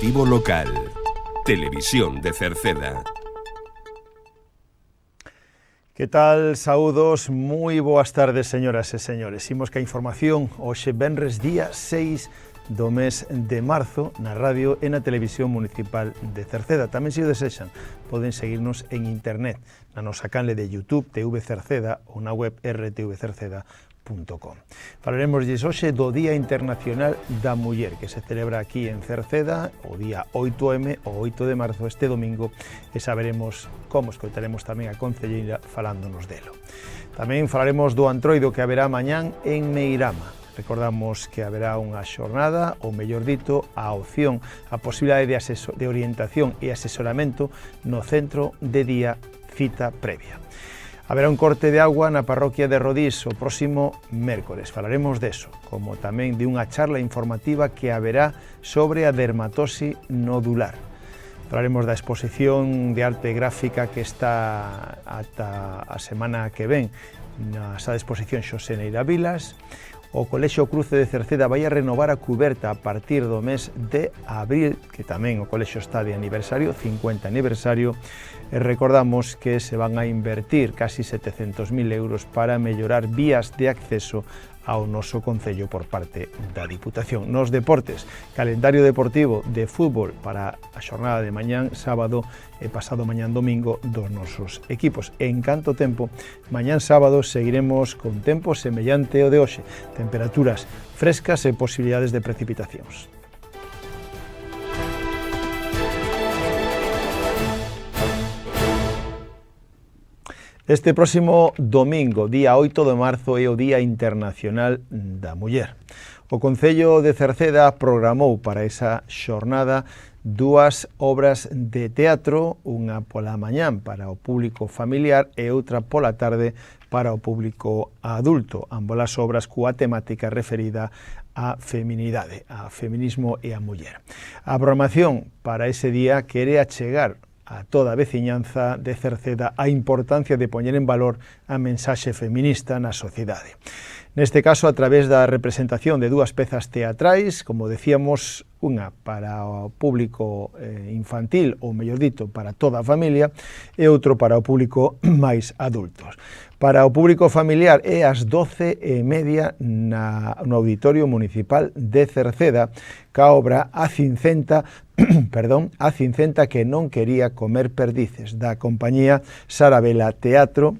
Informativo local. Televisión de Cerceda. Que tal? Saúdos, moi boas tardes, señoras e señores. Imos que a información hoxe venres día 6 do mes de marzo na radio e na televisión municipal de Cerceda. Tamén, se o desexan, poden seguirnos en internet, na nosa canle de YouTube TV Cerceda ou na web rtvcerceda.com. Falaremosles hoxe do Día Internacional da Muller, que se celebra aquí en Cerceda o día 8M, o 8 de marzo, este domingo, e saberemos como escoitaremos tamén a concelleira falándonos delo. Tamén falaremos do Antroido que haberá mañán en Meirama. Recordamos que haberá unha xornada, ou mellor dito, a opción, a posibilidade de orientación e asesoramento no centro de día cita previa. Haberá un corte de agua na parroquia de Rodís o próximo mércores. Falaremos deso, como tamén de unha charla informativa que haberá sobre a dermatose nodular. Falaremos da exposición de arte gráfica que está ata a semana que ven na sala de exposición Xosé Neira Vilas. O Colexio Cruce de Cerceda vai a renovar a cuberta a partir do mes de abril, que tamén o Colexio está de aniversario, 50 aniversario, e recordamos que se van a invertir casi 700.000 euros para mellorar vías de acceso ao noso concello por parte da Diputación. Nos deportes, calendario deportivo de fútbol para a xornada de mañán sábado e pasado mañán domingo dos nosos equipos. En canto tempo, mañán sábado seguiremos con tempo semellante ao de hoxe, temperaturas frescas e posibilidades de precipitacións. Este próximo domingo, día 8 de marzo, é o Día Internacional da Muller. O Concello de Cerceda programou para esa xornada dúas obras de teatro, unha pola mañán para o público familiar e outra pola tarde para o público adulto, ambas obras coa temática referida á feminidade, a feminismo e a muller. A programación para ese día quere achegar a toda a veciñanza de Cerceda a importancia de poñer en valor a mensaxe feminista na sociedade. Neste caso, a través da representación de dúas pezas teatrais, como decíamos, unha para o público infantil, ou mellor dito, para toda a familia, e outro para o público máis adultos. Para o público familiar é ás 12:30 no Auditorio Municipal de Cerceda, ca obra A Cincenta, A Cincenta que non quería comer perdices, da compañía Sarabela Teatro,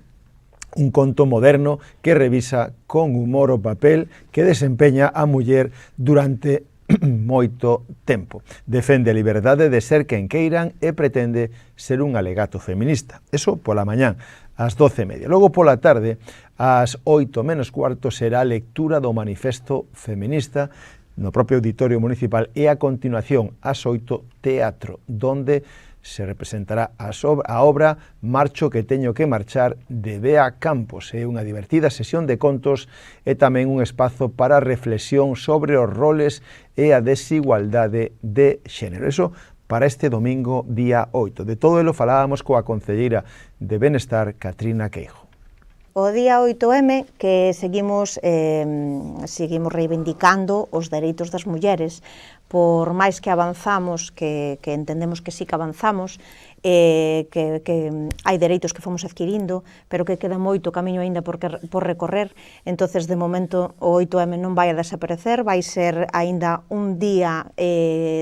un conto moderno que revisa con humor o papel que desempeña a muller durante moito tempo. Defende a liberdade de ser quen queiran e pretende ser un alegato feminista. Eso pola mañán, ás 12:30. Logo pola tarde, ás 8:15, será a lectura do manifesto feminista no propio Auditorio Municipal e a continuación, ás 8, teatro, donde se representará a obra Marcho que teño que marchar, de Bea Campos. É unha divertida sesión de contos e tamén un espazo para reflexión sobre os roles e a desigualdade de xénero. Eso para este domingo, día 8. De todo elo falábamos coa concelleira de Benestar, Catrina Queijo. O día 8M que seguimos reivindicando os dereitos das mulleres, por máis que avanzamos, que entendemos que sí que avanzamos, que hai dereitos que fomos adquirindo, pero que queda moito camiño aínda por recorrer. Entonces, de momento, o 8M non vai a desaparecer, vai ser aínda un día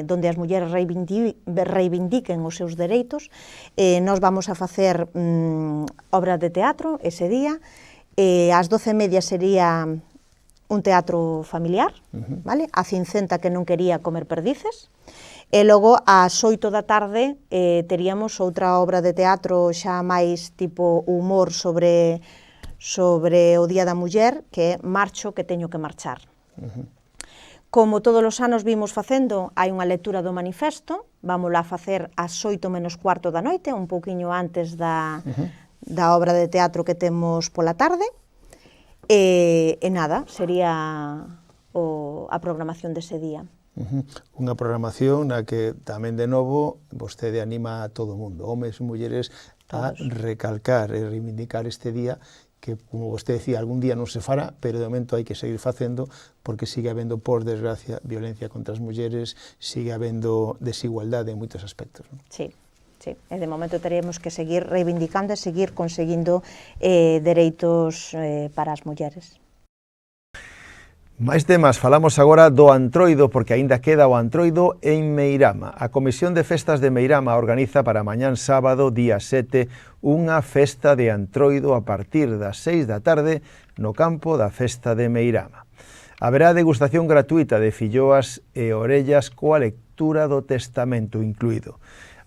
donde as mulleres reivindiquen os seus dereitos. Nós vamos a facer obra de teatro ese día. Ás 12:30 sería un teatro familiar, vale? A Cincenta que non quería comer perdices. E logo, ás 8 da tarde, teríamos outra obra de teatro xa máis tipo humor sobre o Día da Muller, que é Marcho que teño que marchar. Como todos os anos vimos facendo, hai unha lectura do manifesto, vámola a facer ás 8:15 da noite, un pouquiño antes da obra de teatro que temos pola tarde. E nada, sería a programación dese día. Unha programación na que tamén de novo vostede anima a todo o mundo, homes e mulleres, a recalcar e reivindicar este día que, como vostede decía, algún día non se fará, pero de momento hai que seguir facendo, porque sigue habendo, por desgracia, violencia contra as mulleres, sigue habendo desigualdade en moitos aspectos, non? Sí. Sí, e de momento teremos que seguir reivindicando e seguir conseguindo dereitos para as mulleres. Máis temas, falamos agora do Antroido, porque aínda queda o Antroido en Meirama. A Comisión de Festas de Meirama organiza para mañán sábado, día 7, unha festa de Antroido a partir das 6 da tarde no campo da Festa de Meirama. Haberá degustación gratuita de filloas e orellas coa lectura do testamento incluído.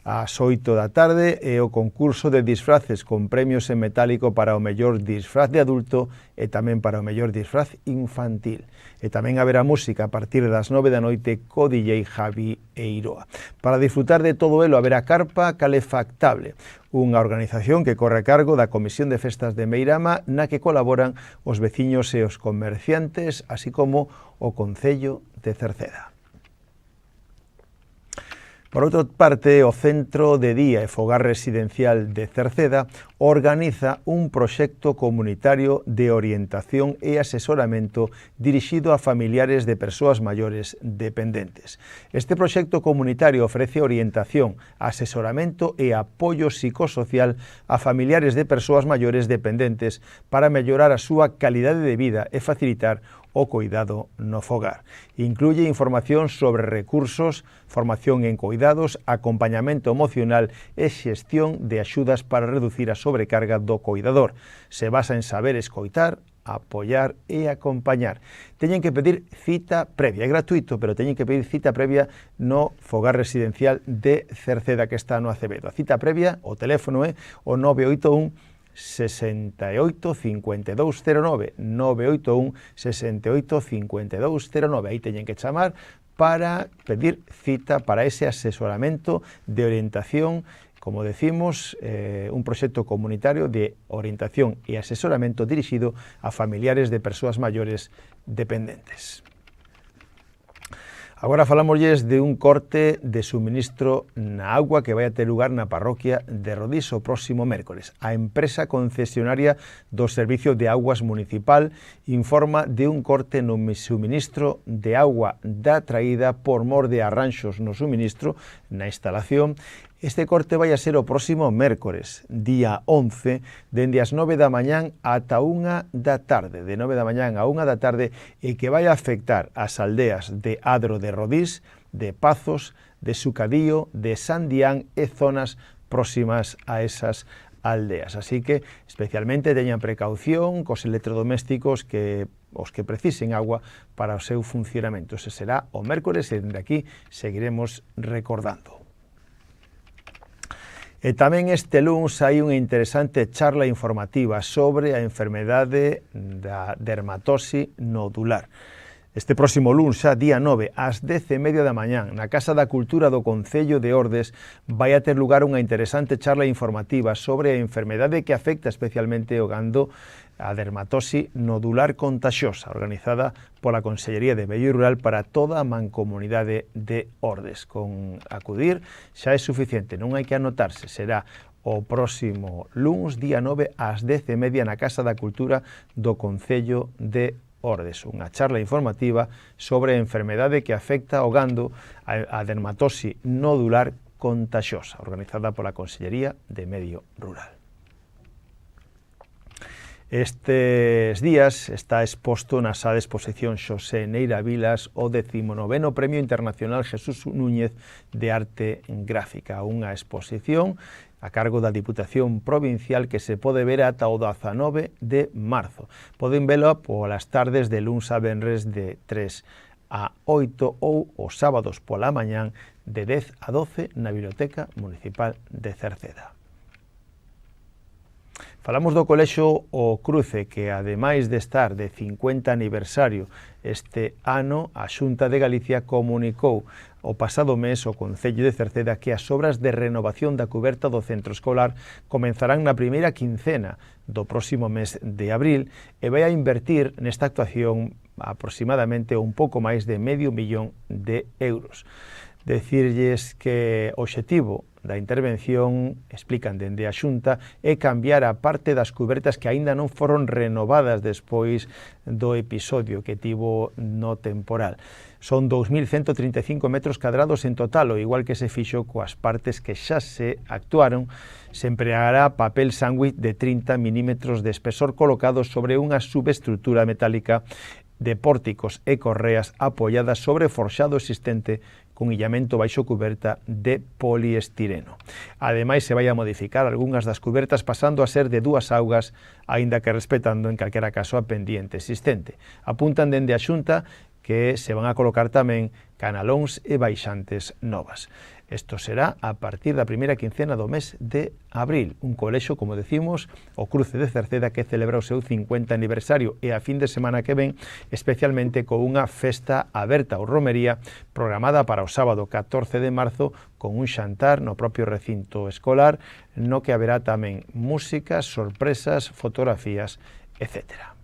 Ás 8 da tarde é o concurso de disfraces con premios en metálico para o mellor disfraz de adulto e tamén para o mellor disfraz infantil. E tamén haberá música a partir das 9 da noite co DJ Javi Eiroa. Para disfrutar de todo elo haberá carpa calefactable, unha organización que corre a cargo da Comisión de Festas de Meirama, na que colaboran os veciños e os comerciantes, así como o Concello de Cerceda. Por outra parte, o Centro de Día e Fogar Residencial de Cerceda organiza un proxecto comunitario de orientación e asesoramento dirixido a familiares de persoas maiores dependentes. Este proxecto comunitario ofrece orientación, asesoramento e apoio psicosocial a familiares de persoas maiores dependentes para mellorar a súa calidade de vida e facilitar o cuidado no fogar. Incluye información sobre recursos, formación en cuidados, acompañamento emocional e xestión de axudas para reducir a sobrecarga do cuidador. Se basa en saber escoitar, apoiar e acompañar. Teñen que pedir cita previa, é gratuito, pero teñen que pedir cita previa no fogar residencial de Cerceda, que está no Acevedo. A cita previa, o teléfono é o 981 68 5209, 981 68 5209. Aí teñen que chamar para pedir cita para ese asesoramento de orientación, como decimos, un proxecto comunitario de orientación e asesoramento dirixido a familiares de persoas maiores dependentes. Agora falámosles de un corte de suministro na agua que vai a ter lugar na parroquia de Rodís o próximo mércores. A empresa concesionaria do Servicio de Aguas Municipal informa de un corte no suministro de agua da traída por mor de arranxos no suministro na instalación. Este corte vai a ser o próximo mércores, día 11, dende as 9 da mañán ata 1 da tarde, de 9 da mañán a 1 da tarde, e que vai a afectar as aldeas de Adro de Rodís, de Pazos, de Sucadío, de Sandián e zonas próximas a esas aldeas. Así que, especialmente, teñan precaución cos electrodomésticos que os que precisen agua para o seu funcionamento. Ese será o mércores e dende aquí seguiremos recordando. E tamén este luns hai unha interesante charla informativa sobre a enfermedade da dermatose nodular. Este próximo luns, xa día 9, ás 10:30 da mañán, na Casa da Cultura do Concello de Ordes, vai a ter lugar unha interesante charla informativa sobre a enfermedade que afecta especialmente o gando, a dermatose nodular contaxiosa, organizada pola Consellería de Medio Rural para toda a mancomunidade de Ordes. Con acudir xa é suficiente, non hai que anotarse, será o próximo luns, día 9, ás 10:30 na Casa da Cultura do Concello de Ordes. Unha charla informativa sobre a enfermedade que afecta o gando, a dermatose nodular contaxiosa, organizada pola Consellería de Medio Rural. Estes días está exposto na sala de exposición Xosé Neira Vilas o 19º Premio Internacional Jesús Núñez de Arte Gráfica, unha exposición a cargo da Diputación Provincial que se pode ver ata o 19 de marzo. Poden velo polas tardes de luns a venres de 3 a 8 ou os sábados pola mañán de 10 a 12 na Biblioteca Municipal de Cerceda. Falamos do Colexio O Cruce, que ademais de estar de 50 aniversario este ano, a Xunta de Galicia comunicou o pasado mes ao Concello de Cerceda que as obras de renovación da cuberta do centro escolar comenzarán na primeira quincena do próximo mes de abril e vai a invertir nesta actuación aproximadamente un pouco máis de €500.000. Decirlles que o obxectivo da intervención, explican dende a Xunta, é cambiar a parte das cubertas que aínda non foron renovadas despois do episodio que tivo no temporal. Son 2.135 metros cadrados en total, o igual que se fixo coas partes que xa se actuaron. Se empleará papel sándwich de 30 milímetros de espesor colocados sobre unha subestrutura metálica de pórticos e correas apoiadas sobre forxado existente con illamento baixo cuberta de poliestireno. Ademais, se vai a modificar algunhas das cubertas pasando a ser de 2 augas, aínda que respetando en calquera caso a pendiente existente. Apuntan dende a Xunta que se van a colocar tamén canalóns e baixantes novas. Isto será a partir da primeira quincena do mes de abril. Un colexo, como decimos, o Cruce de Cerceda, que celebra o seu 50 aniversario e a fin de semana que ven, especialmente con unha festa aberta ou romería programada para o sábado 14 de marzo con un xantar no propio recinto escolar, no que haberá tamén música, sorpresas, fotografías, etc.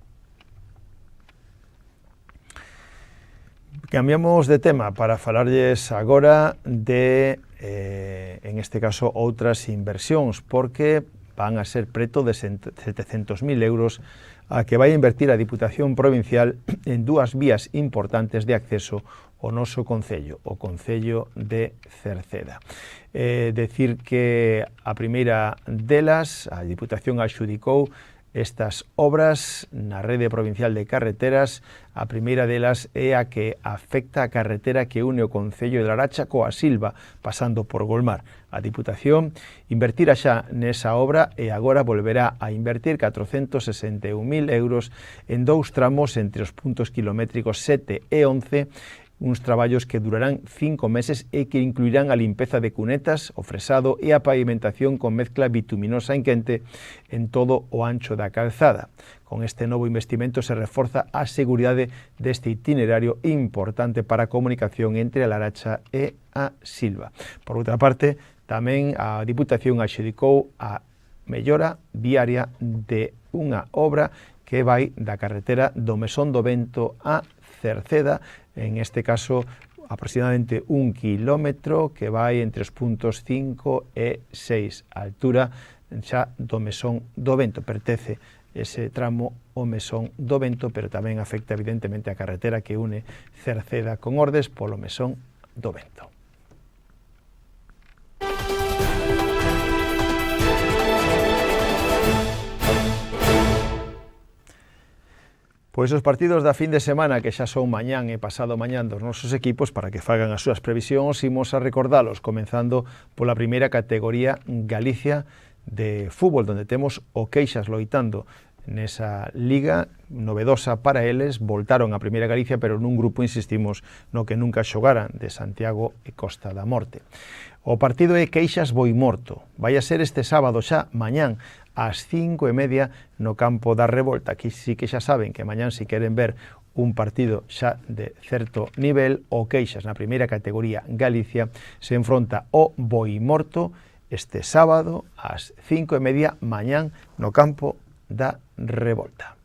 Cambiamos de tema para falarlles agora de, en este caso, outras inversións, porque van a ser preto de 700.000 euros a que vai a invertir a Diputación Provincial en 2 vías importantes de acceso ao noso concello, o Concello de Cerceda. Decir que a primeira delas, a Diputación adxudicou estas obras na rede provincial de carreteras. A primeira delas é a que afecta a carretera que une o Concello de Laracha coa Silva, pasando por Golmar. A Diputación invertira xa nesa obra e agora volverá a invertir 461.000 euros en 2 tramos entre os puntos kilométricos 7 e 11, uns traballos que durarán 5 meses e que incluirán a limpeza de cunetas, o fresado e a pavimentación con mezcla bituminosa en quente en todo o ancho da calzada. Con este novo investimento se reforza a seguridade deste itinerario importante para a comunicación entre a Laracha e a Silva. Por outra parte, tamén a Diputación adxudicou a mellora viaria de unha obra que vai da carretera do Mesón do Vento a Cerceda, en este caso aproximadamente 1 kilómetro que vai entre os puntos 5 e 6, a altura xa do Mesón do Vento. Pertence ese tramo ao Mesón do Vento, pero tamén afecta evidentemente a carretera que une Cerceda con Ordes polo Mesón do Vento. Pois os partidos da fin de semana, que xa son mañán e pasado mañán dos nosos equipos, para que fagan as súas previsións, imos a recordalos, comenzando pola primeira categoría Galicia de fútbol, donde temos o Queixas loitando nesa liga novedosa para eles. Voltaron a primeira Galicia, pero nun grupo, insistimos, no que nunca xogaran, de Santiago e Costa da Morte. O partido é Queixas Boimorto. Vai a ser este sábado xa, mañán, ás 5:30 no campo da Revolta. Aquí sí que xa saben que mañán, si queren ver un partido xa de certo nivel, o Queixas na primeira categoría Galicia se enfronta ao Boimorto este sábado ás 5:30 mañán no campo da Revolta.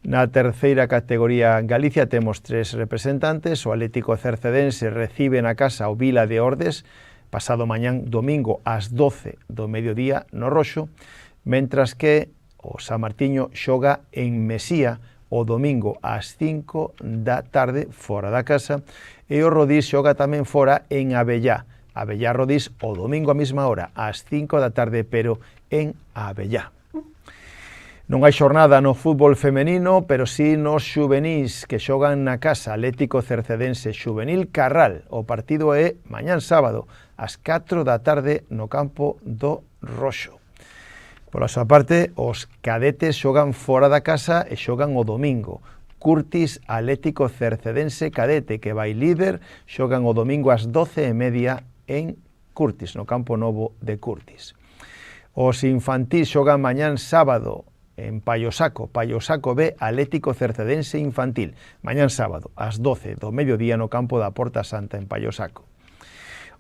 Na terceira categoría Galicia temos 3 representantes. O Atlético Cercedense recibe na casa o Vila de Ordes pasado mañán domingo ás 12 do mediodía no Roxo, mentras que o San Martiño xoga en Mesía o domingo ás 5 da tarde fora da casa, e o Rodís xoga tamén fora en Abellá. Abellá Rodís o domingo á mesma hora ás 5 da tarde, pero en Abellá. Non hai xornada no fútbol femenino, pero sí nos xuvenís que xogan na casa. Atlético Cercedense Xuvenil Carral. O partido é mañán sábado ás 4 da tarde no campo do Roxo. Pola súa parte, os cadetes xogan fora da casa e xogan o domingo. Curtis Atlético Cercedense Cadete, que vai líder, xogan o domingo ás 12:30 en Curtis, no campo novo de Curtis. Os infantís xogan mañán sábado en Paiosaco, Paiosaco B, Atlético Cercedense Infantil, mañán sábado, ás 12 do mediodía no campo da Porta Santa en Paiosaco.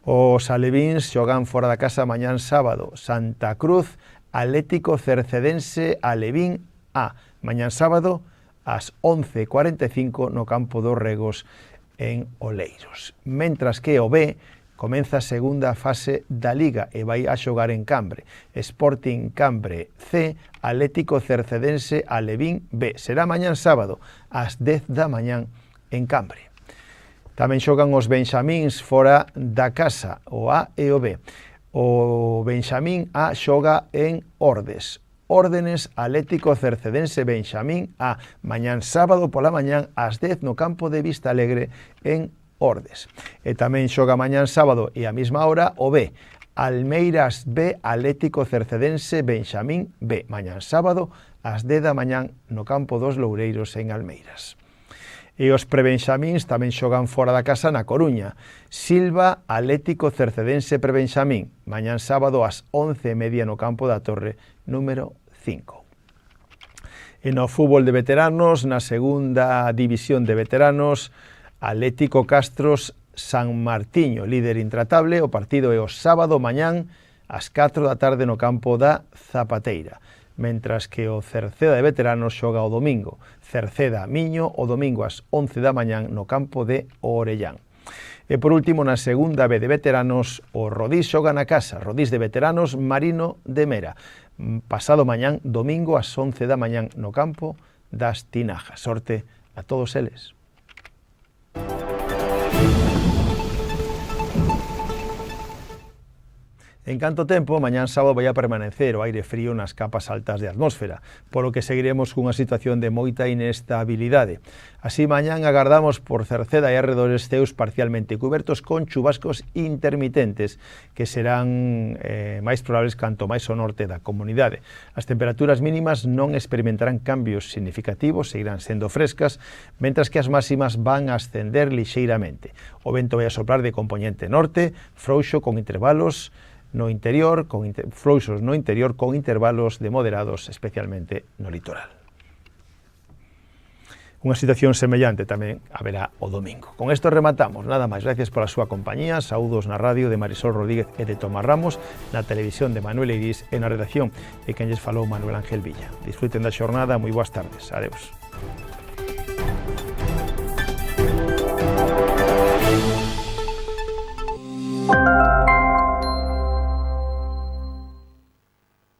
Os alevíns xogan fora da casa mañán sábado, Santa Cruz, Atlético Cercedense Alevín A, mañán sábado, ás 11:45 no campo dos Regos en Oleiros. Mentras que o B comeza a segunda fase da Liga e vai a xogar en Cambre. Sporting Cambre C, Atlético Cercedense Alevín B. Será mañán sábado ás 10 da mañán en Cambre. Tamén xogan os Benxamíns fora da casa, o A e o B. O Benxamín A xoga en Ordes. Órdenes Atlético Cercedense Benxamín A. Mañán sábado pola mañán ás 10 no campo de Vista Alegre en Ordes. E tamén xoga mañán sábado e a mesma hora o B. Almeiras B, Atlético Cercedense Benxamín B. Mañán sábado ás 10 da mañán no campo dos Loureiros en Almeiras. E os prebenxamíns tamén xogan fora da casa na Coruña. Silva, Atlético Cercedense Prebenxamín. Mañán sábado ás 11:30 no campo da Torre número 5. E no fútbol de veteranos, na segunda división de veteranos, Atlético Castros San Martiño, líder intratable. O partido é o sábado mañán ás 4 da tarde no campo da Zapateira, mentras que o Cerceda de veteranos xoga o domingo. Cerceda Miño o domingo ás 11 da mañán no campo de Orellán. E por último, na segunda B de veteranos, o Rodís xoga na casa. Rodís de veteranos Marino de Mera. Pasado mañán, domingo ás 11 da mañán no campo das Tinajas. Sorte a todos eles. En canto tempo, mañán sábado vai a permanecer o aire frío nas capas altas de atmósfera, polo que seguiremos cunha situación de moita inestabilidade. Así, mañán agardamos por Cerceda e arredores ceus parcialmente cubertos con chubascos intermitentes, que serán máis probables canto máis ao norte da comunidade. As temperaturas mínimas non experimentarán cambios significativos, seguirán sendo frescas, mentras que as máximas van a ascender lixeiramente. O vento vai a soprar de compoñente norte, frouxo con intervalos no interior, fluxos no interior con intervalos de moderados, especialmente no litoral. Unha situación semellante tamén haberá o domingo. Con isto rematamos, nada máis. Gracias pola súa compañía, saúdos na radio de Marisol Rodríguez e de Tomás Ramos, na televisión de Manuel Eirís e na redacción de quen lles falou Manuel Ángel Villa. Disfruten da xornada, moi boas tardes. Adeus.